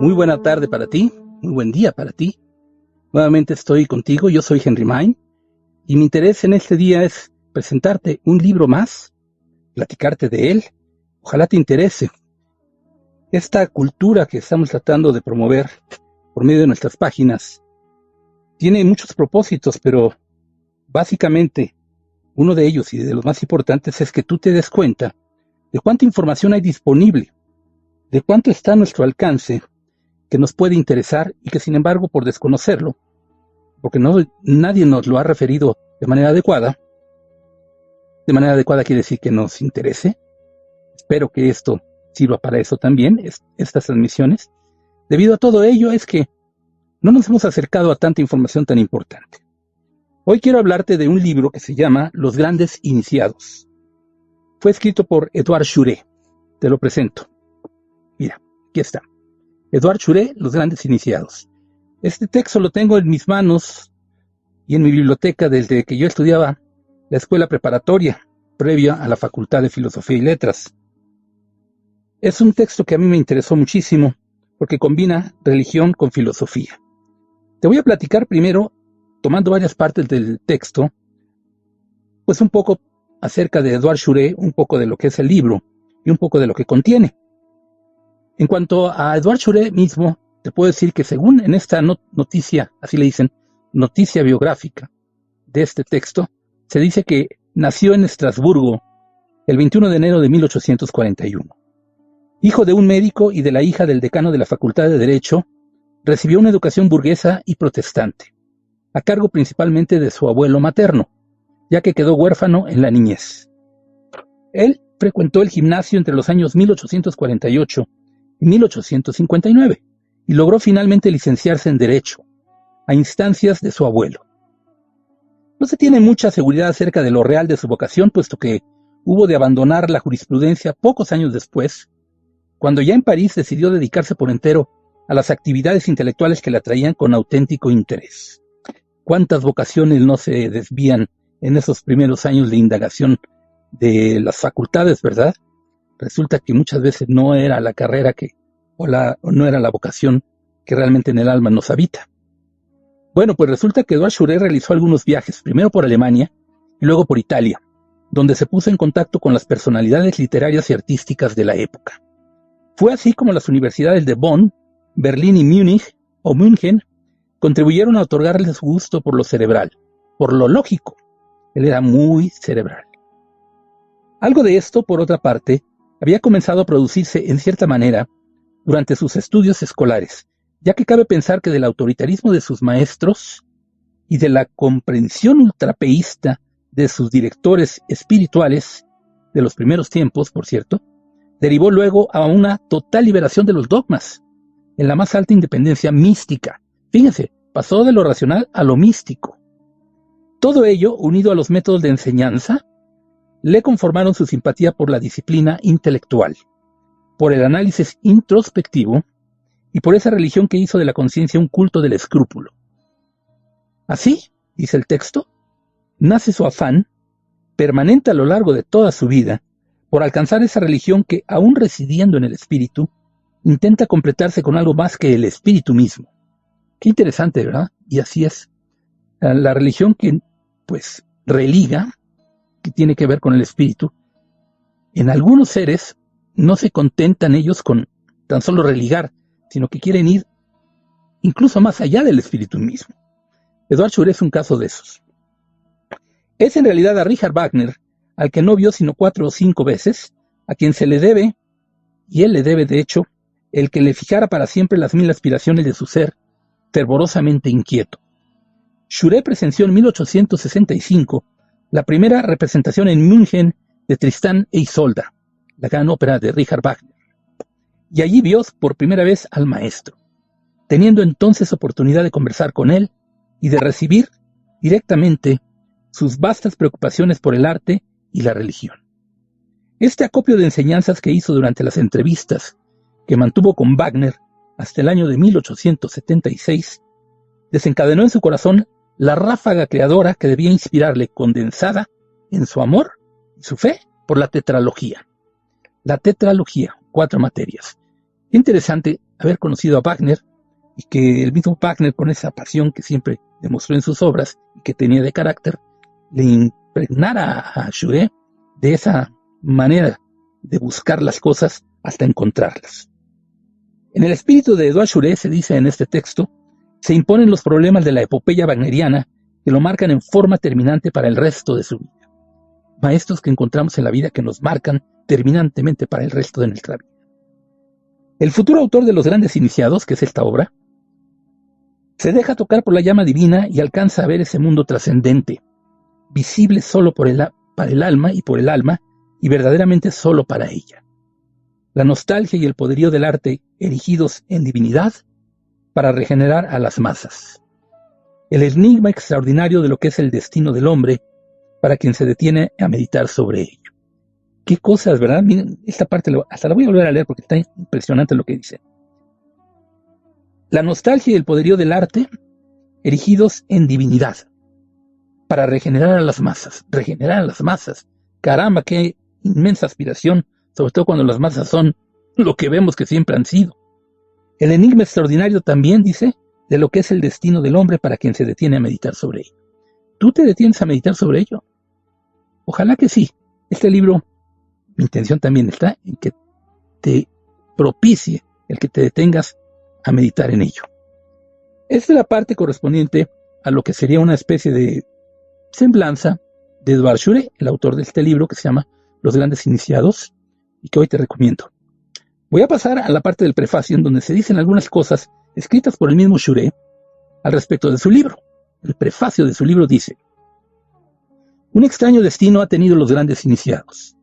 Muy buena tarde para ti, muy buen día para ti. Nuevamente estoy contigo, yo soy Henry Main, y mi interés en este día es presentarte un libro más, platicarte de él. Ojalá te interese. Esta cultura que estamos tratando de promover por medio de nuestras páginas tiene muchos propósitos, pero básicamente uno de ellos y de los más importantes es que tú te des cuenta de cuánta información hay disponible, de cuánto está a nuestro alcance, que nos puede interesar y que sin embargo por desconocerlo, porque nadie nos lo ha referido de manera adecuada quiere decir que nos interese. Espero que esto sirva para eso también, estas transmisiones. Debido a todo ello es que no nos hemos acercado a tanta información tan importante. Hoy quiero hablarte de un libro que se llama Los Grandes Iniciados. Fue escrito por Edouard Schuré. Te lo presento. Mira, aquí está. Edouard Schuré, Los Grandes Iniciados. Este texto lo tengo en mis manos y en mi biblioteca desde que yo estudiaba la escuela preparatoria, previa a la Facultad de Filosofía y Letras. Es un texto que a mí me interesó muchísimo porque combina religión con filosofía. Te voy a platicar primero, tomando varias partes del texto, pues un poco acerca de Edouard Schuré, un poco de lo que es el libro y un poco de lo que contiene. En cuanto a Edouard Schuré mismo, te puedo decir que según en esta noticia, así le dicen, noticia biográfica de este texto, se dice que nació en Estrasburgo el 21 de enero de 1841. Hijo de un médico y de la hija del decano de la Facultad de Derecho, recibió una educación burguesa y protestante, a cargo principalmente de su abuelo materno, ya que quedó huérfano en la niñez. Él frecuentó el gimnasio entre los años 1848 y 1859 y logró finalmente licenciarse en Derecho, a instancias de su abuelo. No se tiene mucha seguridad acerca de lo real de su vocación, puesto que hubo de abandonar la jurisprudencia pocos años después, cuando ya en París decidió dedicarse por entero a las actividades intelectuales que le atraían con auténtico interés. ¿Cuántas vocaciones no se desvían en esos primeros años de indagación de las facultades, verdad? Resulta que muchas veces no era la carrera o no era la vocación que realmente en el alma nos habita. Bueno, pues resulta que Edouard Schuré realizó algunos viajes, primero por Alemania y luego por Italia, donde se puso en contacto con las personalidades literarias y artísticas de la época. Fue así como las universidades de Bonn, Berlín y München contribuyeron a otorgarle su gusto por lo cerebral, por lo lógico. Él era muy cerebral. Algo de esto, por otra parte, había comenzado a producirse en cierta manera durante sus estudios escolares, ya que cabe pensar que del autoritarismo de sus maestros y de la comprensión ultrapeísta de sus directores espirituales de los primeros tiempos, por cierto, derivó luego a una total liberación de los dogmas, en la más alta independencia mística. Fíjense, pasó de lo racional a lo místico. Todo ello, unido a los métodos de enseñanza, le conformaron su simpatía por la disciplina intelectual, por el análisis introspectivo y por esa religión que hizo de la conciencia un culto del escrúpulo. Así, dice el texto, nace su afán, permanente a lo largo de toda su vida, por alcanzar esa religión que, aún residiendo en el espíritu, intenta completarse con algo más que el espíritu mismo. Qué interesante, ¿verdad? Y así es. La religión que, pues, religa, que tiene que ver con el espíritu, en algunos seres no se contentan ellos con tan solo religar, sino que quieren ir incluso más allá del espíritu mismo. Edouard Schuré es un caso de esos. Es en realidad a Richard Wagner, al que no vio sino 4 o 5 veces, a quien se le debe, y él le debe de hecho, el que le fijara para siempre las 1000 aspiraciones de su ser, fervorosamente inquieto. Schuré presenció en 1865 la primera representación en München de Tristán e Isolda, la gran ópera de Richard Wagner. Y allí vio por primera vez al maestro, teniendo entonces oportunidad de conversar con él y de recibir directamente sus vastas preocupaciones por el arte y la religión. Este acopio de enseñanzas que hizo durante las entrevistas que mantuvo con Wagner hasta el año de 1876 desencadenó en su corazón la ráfaga creadora que debía inspirarle, condensada en su amor y su fe por la tetralogía. La tetralogía, 4 materias. Qué interesante haber conocido a Wagner y que el mismo Wagner, con esa pasión que siempre demostró en sus obras y que tenía de carácter, le impregnara a Schuré de esa manera de buscar las cosas hasta encontrarlas. En el espíritu de Édouard Schuré, se dice en este texto, se imponen los problemas de la epopeya wagneriana que lo marcan en forma terminante para el resto de su vida. Maestros que encontramos en la vida que nos marcan terminantemente para el resto de nuestra vida. El futuro autor de Los Grandes Iniciados, que es esta obra, se deja tocar por la llama divina y alcanza a ver ese mundo trascendente, visible solo para el alma y por el alma, y verdaderamente solo para ella. La nostalgia y el poderío del arte erigidos en divinidad para regenerar a las masas. El enigma extraordinario de lo que es el destino del hombre para quien se detiene a meditar sobre ello. Qué cosas, ¿verdad? Miren, esta parte hasta la voy a volver a leer porque está impresionante lo que dice. La nostalgia y el poderío del arte erigidos en divinidad para regenerar a las masas. Regenerar a las masas. Caramba, qué inmensa aspiración, sobre todo cuando las masas son lo que vemos que siempre han sido. El enigma extraordinario también, dice, de lo que es el destino del hombre para quien se detiene a meditar sobre ello. ¿Tú te detienes a meditar sobre ello? Ojalá que sí. Este libro, mi intención también está en que te propicie el que te detengas a meditar en ello. Esta es la parte correspondiente a lo que sería una especie de semblanza de Édouard Schuré, el autor de este libro que se llama Los Grandes Iniciados, y que hoy te recomiendo. Voy a pasar a la parte del prefacio en donde se dicen algunas cosas escritas por el mismo Schuré al respecto de su libro. El prefacio de su libro dice: un extraño destino ha tenido Los Grandes Iniciados.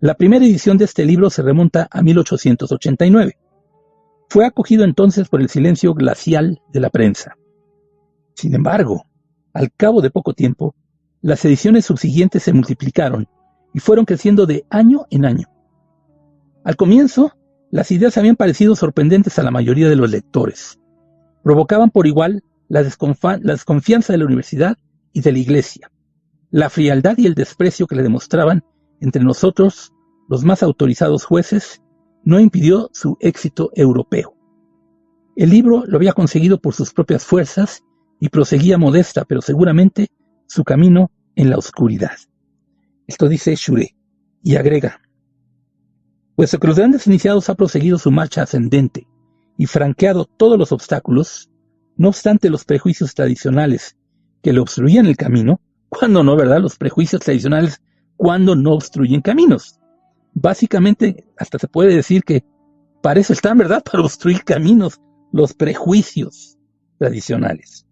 La primera edición de este libro se remonta a 1889. Fue acogido entonces por el silencio glacial de la prensa. Sin embargo, al cabo de poco tiempo, las ediciones subsiguientes se multiplicaron y fueron creciendo de año en año. Al comienzo, las ideas habían parecido sorprendentes a la mayoría de los lectores. Provocaban por igual la desconfianza de la universidad y de la iglesia, la frialdad y el desprecio que le demostraban entre nosotros, los más autorizados jueces, no impidió su éxito europeo. El libro lo había conseguido por sus propias fuerzas y proseguía modesta, pero seguramente, su camino en la oscuridad. Esto dice Schuré, y agrega: puesto que Los Grandes Iniciados ha proseguido su marcha ascendente y franqueado todos los obstáculos, no obstante los prejuicios tradicionales que le obstruían el camino, cuando no, ¿verdad? Los prejuicios tradicionales, cuando no obstruyen caminos. Básicamente, hasta se puede decir que para eso están, ¿verdad? Para obstruir caminos, los prejuicios tradicionales.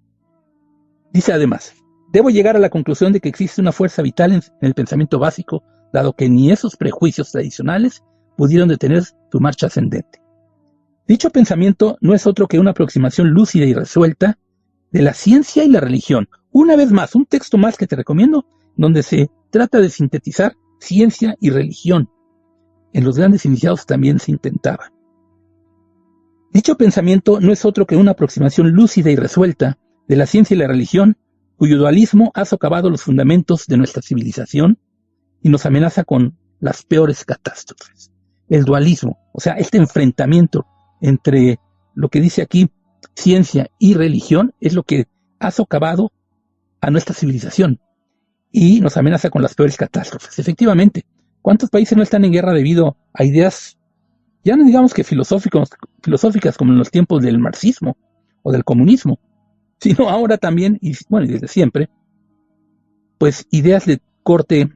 Dice además: debo llegar a la conclusión de que existe una fuerza vital en el pensamiento básico, dado que ni esos prejuicios tradicionales pudieron detener su marcha ascendente. Dicho pensamiento no es otro que una aproximación lúcida y resuelta de la ciencia y la religión. Una vez más, un texto más que te recomiendo, donde se trata de sintetizar ciencia y religión. En Los Grandes Iniciados también se intentaba. Dicho pensamiento no es otro que una aproximación lúcida y resuelta de la ciencia y la religión, cuyo dualismo ha socavado los fundamentos de nuestra civilización y nos amenaza con las peores catástrofes. El dualismo, o sea, este enfrentamiento entre lo que dice aquí ciencia y religión, es lo que ha socavado a nuestra civilización y nos amenaza con las peores catástrofes. Efectivamente, ¿cuántos países no están en guerra debido a ideas, ya no digamos que filosóficas como en los tiempos del marxismo o del comunismo, sino ahora también, y bueno, desde siempre, pues ideas de corte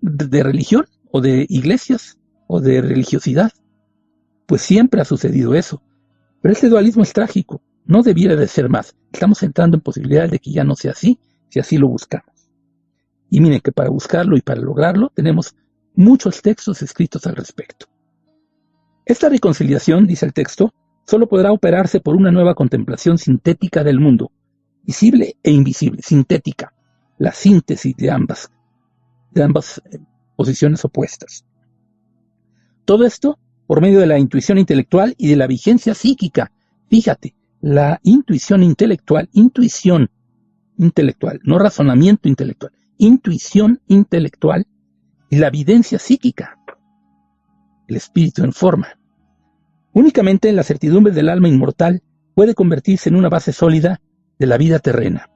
de religión o de iglesias o de religiosidad? Pues siempre ha sucedido eso. Pero este dualismo es trágico, no debiera de ser más. Estamos entrando en posibilidades de que ya no sea así, si así lo buscamos. Y miren que para buscarlo y para lograrlo tenemos muchos textos escritos al respecto. Esta reconciliación, dice el texto, solo podrá operarse por una nueva contemplación sintética del mundo, visible e invisible, sintética, la síntesis de ambas posiciones opuestas. Todo esto por medio de la intuición intelectual y de la vigencia psíquica. Fíjate, la intuición intelectual, no razonamiento intelectual, intuición intelectual y la vigencia psíquica, el espíritu en forma. Únicamente la certidumbre del alma inmortal puede convertirse en una base sólida de la vida terrena,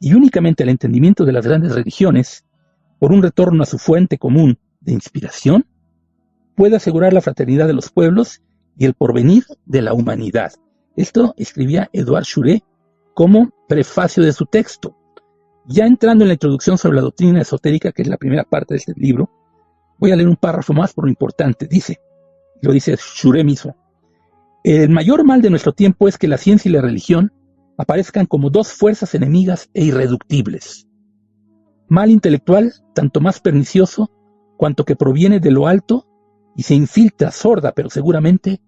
y únicamente el entendimiento de las grandes religiones, por un retorno a su fuente común de inspiración, puede asegurar la fraternidad de los pueblos y el porvenir de la humanidad. Esto escribía Édouard Schuré como prefacio de su texto. Ya entrando en la introducción sobre la doctrina esotérica, que es la primera parte de este libro, voy a leer un párrafo más por lo importante. Lo dice Schuré mismo: el mayor mal de nuestro tiempo es que la ciencia y la religión aparezcan como dos fuerzas enemigas e irreductibles. Mal intelectual tanto más pernicioso cuanto que proviene de lo alto y se infiltra sorda pero seguramente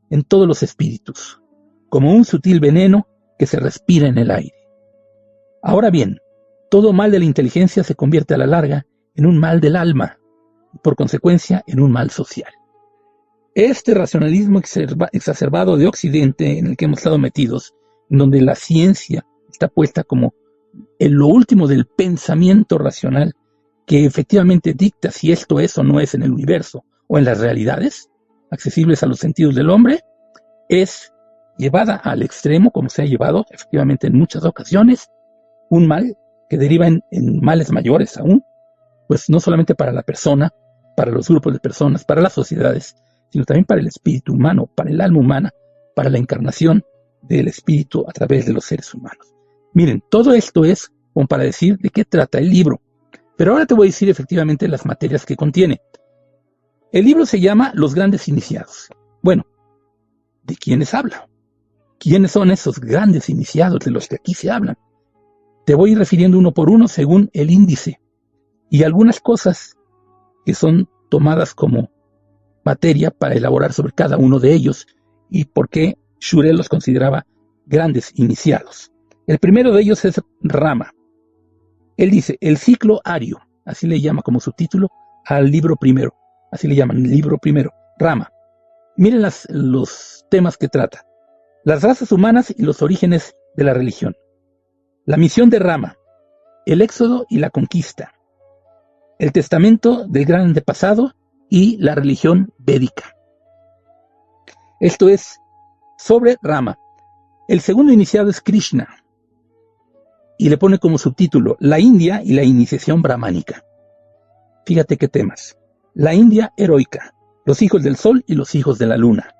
en todos los espíritus, como un sutil veneno que se respira en el aire. Ahora bien, todo mal de la inteligencia se convierte a la larga en un mal del alma y por consecuencia en un mal social. Este racionalismo exacerbado de Occidente en el que hemos estado metidos, en donde la ciencia está puesta como en lo último del pensamiento racional, que efectivamente dicta si esto es o no es en el universo o en las realidades accesibles a los sentidos del hombre, es llevada al extremo, como se ha llevado efectivamente en muchas ocasiones, un mal que deriva en males mayores aún, pues no solamente para la persona, para los grupos de personas, para las sociedades, sino también para el espíritu humano, para el alma humana, para la encarnación del espíritu a través de los seres humanos. Miren, todo esto es como para decir de qué trata el libro. Pero ahora te voy a decir efectivamente las materias que contiene. El libro se llama Los Grandes Iniciados. Bueno, ¿de quiénes habla? ¿Quiénes son esos grandes iniciados de los que aquí se hablan? Te voy a ir refiriendo uno por uno según el índice. Y algunas cosas que son tomadas como materia para elaborar sobre cada uno de ellos y por qué Schuré los consideraba grandes iniciados. El primero de ellos es Rama. Él dice, el ciclo ario, así le llama como subtítulo al libro primero, así le llaman, el libro primero, Rama. Miren los temas que trata: las razas humanas y los orígenes de la religión, la misión de Rama, el éxodo y la conquista, el testamento del gran antepasado y la religión védica. Esto es sobre Rama. El segundo iniciado es Krishna, y le pone como subtítulo la India y la iniciación brahmánica. Fíjate qué temas: la India heroica, los hijos del sol y los hijos de la luna,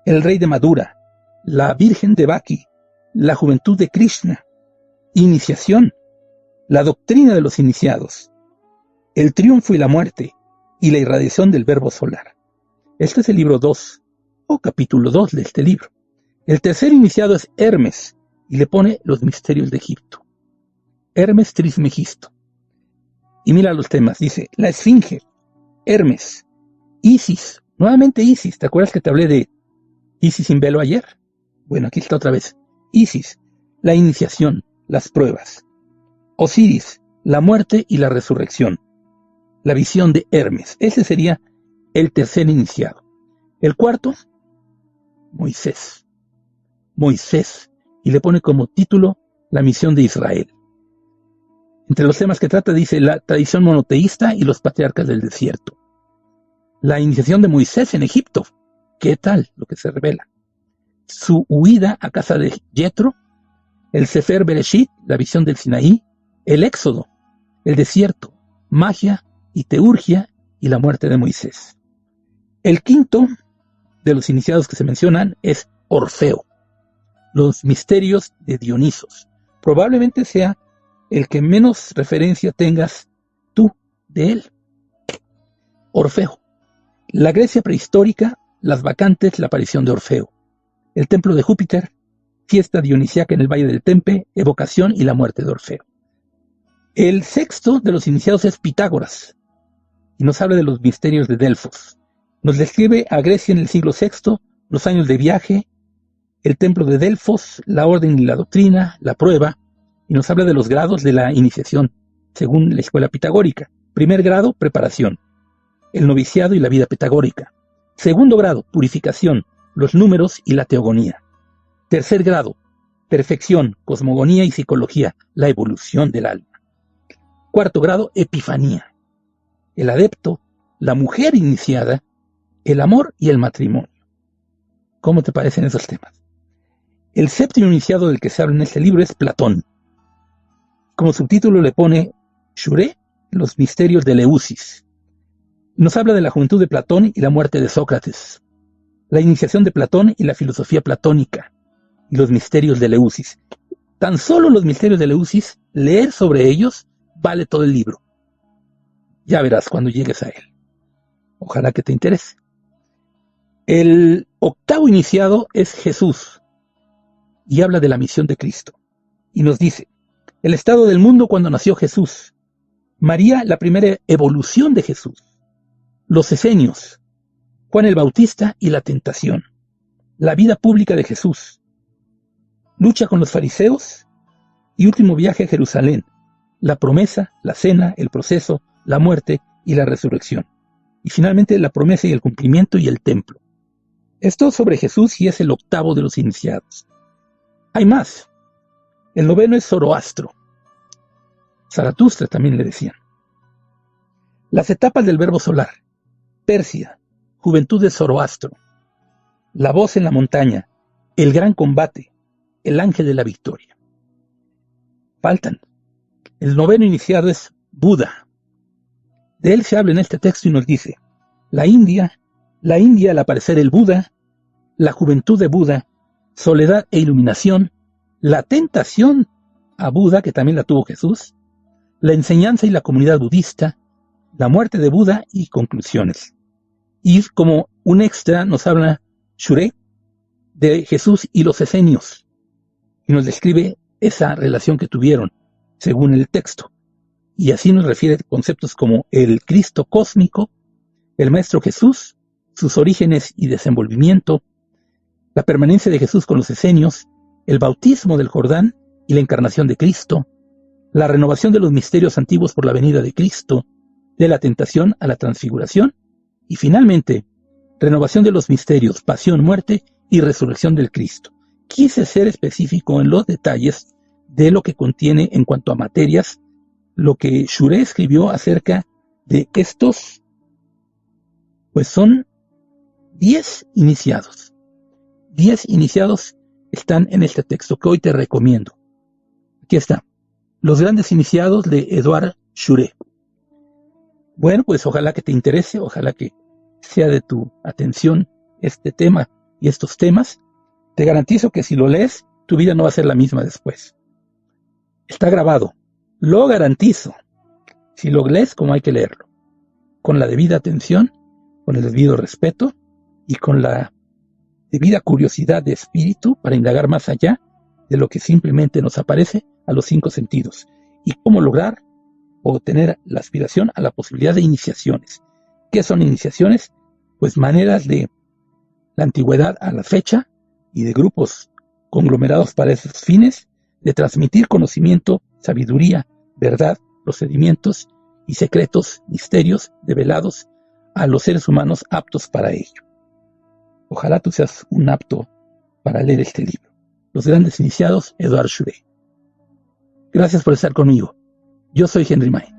el rey de Madura, la virgen de Baki, la juventud de Krishna, iniciación, la doctrina de los iniciados, el triunfo y la muerte, y la irradiación del verbo solar. Este es el libro 2, o capítulo 2 de este libro. El tercer iniciado es Hermes, y le pone los misterios de Egipto. Hermes Trismegisto. Y mira los temas, dice, la Esfinge, Hermes, Isis, nuevamente Isis, ¿te acuerdas que te hablé de Isis sin velo ayer? Bueno, aquí está otra vez, Isis, la iniciación, las pruebas. Osiris, la muerte y la resurrección. La visión de Hermes, ese sería el tercer iniciado. El cuarto, Moisés, y le pone como título la misión de Israel. Entre los temas que trata dice la tradición monoteísta y los patriarcas del desierto. La iniciación de Moisés en Egipto, ¿qué tal lo que se revela? Su huida a casa de Yetro, el Sefer Bereshit, la visión del Sinaí, el éxodo, el desierto, magia y teurgia y la muerte de Moisés. El quinto de los iniciados que se mencionan es Orfeo, los misterios de Dionisos. Probablemente sea el que menos referencia tengas tú de él. Orfeo, la Grecia prehistórica, las bacantes, la aparición de Orfeo, el templo de Júpiter, fiesta dionisíaca en el Valle del Tempe, evocación y la muerte de Orfeo. El sexto de los iniciados es Pitágoras, y nos habla de los misterios de Delfos. Nos describe a Grecia en el siglo VI, los años de viaje, el templo de Delfos, la orden y la doctrina, la prueba, y nos habla de los grados de la iniciación, según la escuela pitagórica. Primer grado, preparación, el noviciado y la vida pitagórica. Segundo grado, purificación, los números y la teogonía. Tercer grado, perfección, cosmogonía y psicología, la evolución del alma. Cuarto grado, epifanía, el adepto, la mujer iniciada, el amor y el matrimonio. ¿Cómo te parecen esos temas? El séptimo iniciado del que se habla en este libro es Platón. Como subtítulo le pone Shuré, los misterios de Eleusis. Nos habla de la juventud de Platón y la muerte de Sócrates, la iniciación de Platón y la filosofía platónica, y los misterios de Eleusis. Tan solo los misterios de Eleusis, leer sobre ellos, vale todo el libro. Ya verás cuando llegues a él. Ojalá que te interese. El octavo iniciado es Jesús, y habla de la misión de Cristo. Y nos dice, el estado del mundo cuando nació Jesús, María, la primera evolución de Jesús, los esenios, Juan el Bautista y la tentación, la vida pública de Jesús, lucha con los fariseos y último viaje a Jerusalén, la promesa, la cena, el proceso, la muerte y la resurrección. Y finalmente la promesa y el cumplimiento y el templo. Esto sobre Jesús y es el octavo de los iniciados. Hay más. El noveno es Zoroastro. Zaratustra también le decían. Las etapas del verbo solar. Persia, juventud de Zoroastro. La voz en la montaña, el gran combate, el ángel de la victoria. Faltan. El noveno iniciado es Buda. De él se habla en este texto y nos dice, la India al aparecer el Buda, la juventud de Buda, soledad e iluminación, la tentación a Buda, que también la tuvo Jesús, la enseñanza y la comunidad budista, la muerte de Buda y conclusiones. Y como un extra nos habla Shuré de Jesús y los esenios, y nos describe esa relación que tuvieron, según el texto. Y así nos refiere a conceptos como el Cristo cósmico, el Maestro Jesús, sus orígenes y desenvolvimiento, la permanencia de Jesús con los esenios, el bautismo del Jordán y la encarnación de Cristo, la renovación de los misterios antiguos por la venida de Cristo, de la tentación a la transfiguración, y finalmente, renovación de los misterios, pasión, muerte y resurrección del Cristo. Quise ser específico en los detalles de lo que contiene en cuanto a materias, lo que Shuré escribió acerca de estos, pues son 10 iniciados. 10 iniciados están en este texto que hoy te recomiendo. Aquí está. Los grandes iniciados de Édouard Shuré. Bueno, pues ojalá que te interese, ojalá que sea de tu atención este tema y estos temas. Te garantizo que si lo lees, tu vida no va a ser la misma después. Está grabado. Lo garantizo. Si lo lees como hay que leerlo. Con la debida atención, con el debido respeto y con la debida curiosidad de espíritu para indagar más allá de lo que simplemente nos aparece a los 5 sentidos. Y cómo lograr o tener la aspiración a la posibilidad de iniciaciones. ¿Qué son iniciaciones? Pues maneras de la antigüedad a la fecha y de grupos conglomerados para esos fines, de transmitir conocimiento, sabiduría, verdad, procedimientos y secretos, misterios develados a los seres humanos aptos para ello. Ojalá tú seas un apto para leer este libro. Los grandes iniciados, Édouard Shuré. Gracias por estar conmigo. Yo soy Henry May.